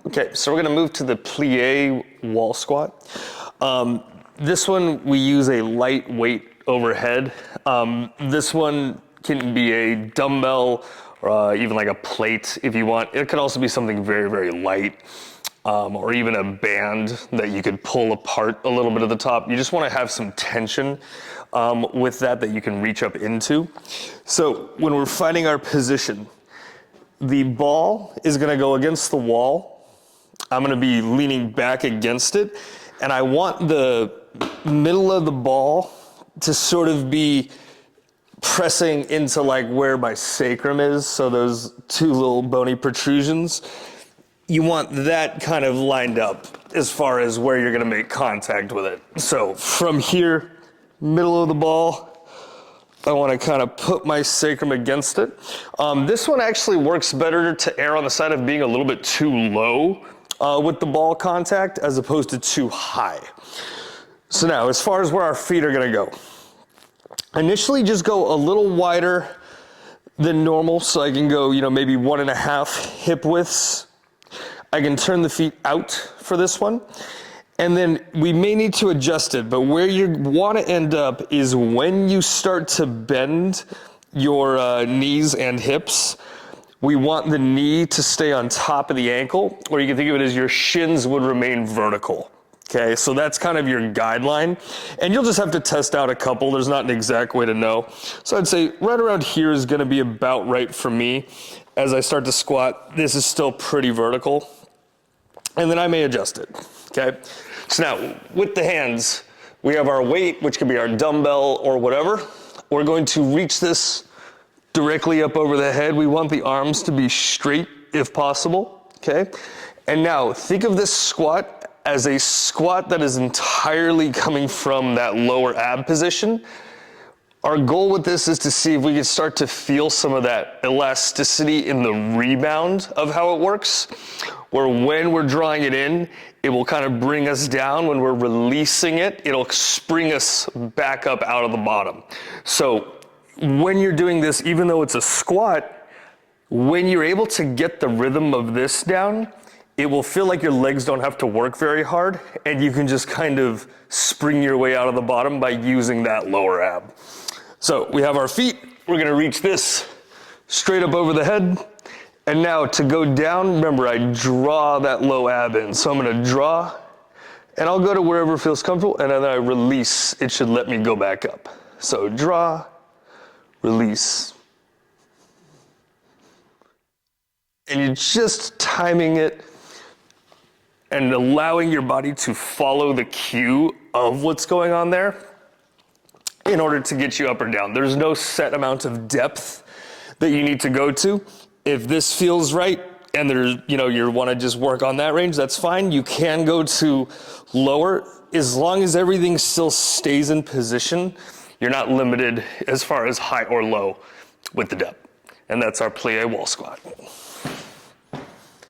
Okay, so we're gonna move to the plie wall squat. This one, we use a lightweight overhead. This one can be a dumbbell or even like a plate if you want. It could also be something very, very light. Or even a band that you could pull apart a little bit at the top. You just wanna have some tension with that you can reach up into. So when we're finding our position, the ball is gonna go against the wall. I'm gonna be leaning back against it, and I want the middle of the ball to sort of be pressing into like where my sacrum is, so those two little bony protrusions. You want that kind of lined up as far as where you're gonna make contact with it. So from here, middle of the ball, I wanna kind of put my sacrum against it. This one actually works better to err on the side of being a little bit too low with the ball contact as opposed to too high. So now, as far as where our feet are gonna go, initially just go a little wider than normal, so I can go, maybe 1.5 hip widths. I can turn the feet out for this one. And then we may need to adjust it, but where you want to end up is when you start to bend your knees and hips, we want the knee to stay on top of the ankle, or you can think of it as your shins would remain vertical. Okay, so that's kind of your guideline. And you'll just have to test out a couple. There's not an exact way to know. So I'd say right around here is gonna be about right for me. As I start to squat, this is still pretty vertical. And then I may adjust it, okay? So now, with the hands, we have our weight, which could be our dumbbell or whatever. We're going to reach this directly up over the head. We want the arms to be straight if possible, okay? And now, think of this squat as a squat that is entirely coming from that lower ab position. Our goal with this is to see if we can start to feel some of that elasticity in the rebound of how it works, where when we're drawing it in, it will kind of bring us down. When we're releasing it, it'll spring us back up out of the bottom. So when you're doing this, even though it's a squat, when you're able to get the rhythm of this down, it will feel like your legs don't have to work very hard, and you can just kind of spring your way out of the bottom by using that lower ab. So we have our feet, we're gonna reach this straight up over the head. And now to go down, remember I draw that low ab in. So I'm gonna draw, and I'll go to wherever feels comfortable, and then I release. It should let me go back up. So draw, release. And you're just timing it and allowing your body to follow the cue of what's going on there in order to get you up or down. There's no set amount of depth that you need to go to. If this feels right and there's, you want to just work on that range, that's fine. You can go to lower as long as everything still stays in position. You're not limited as far as high or low with the depth. And that's our plie wall squat.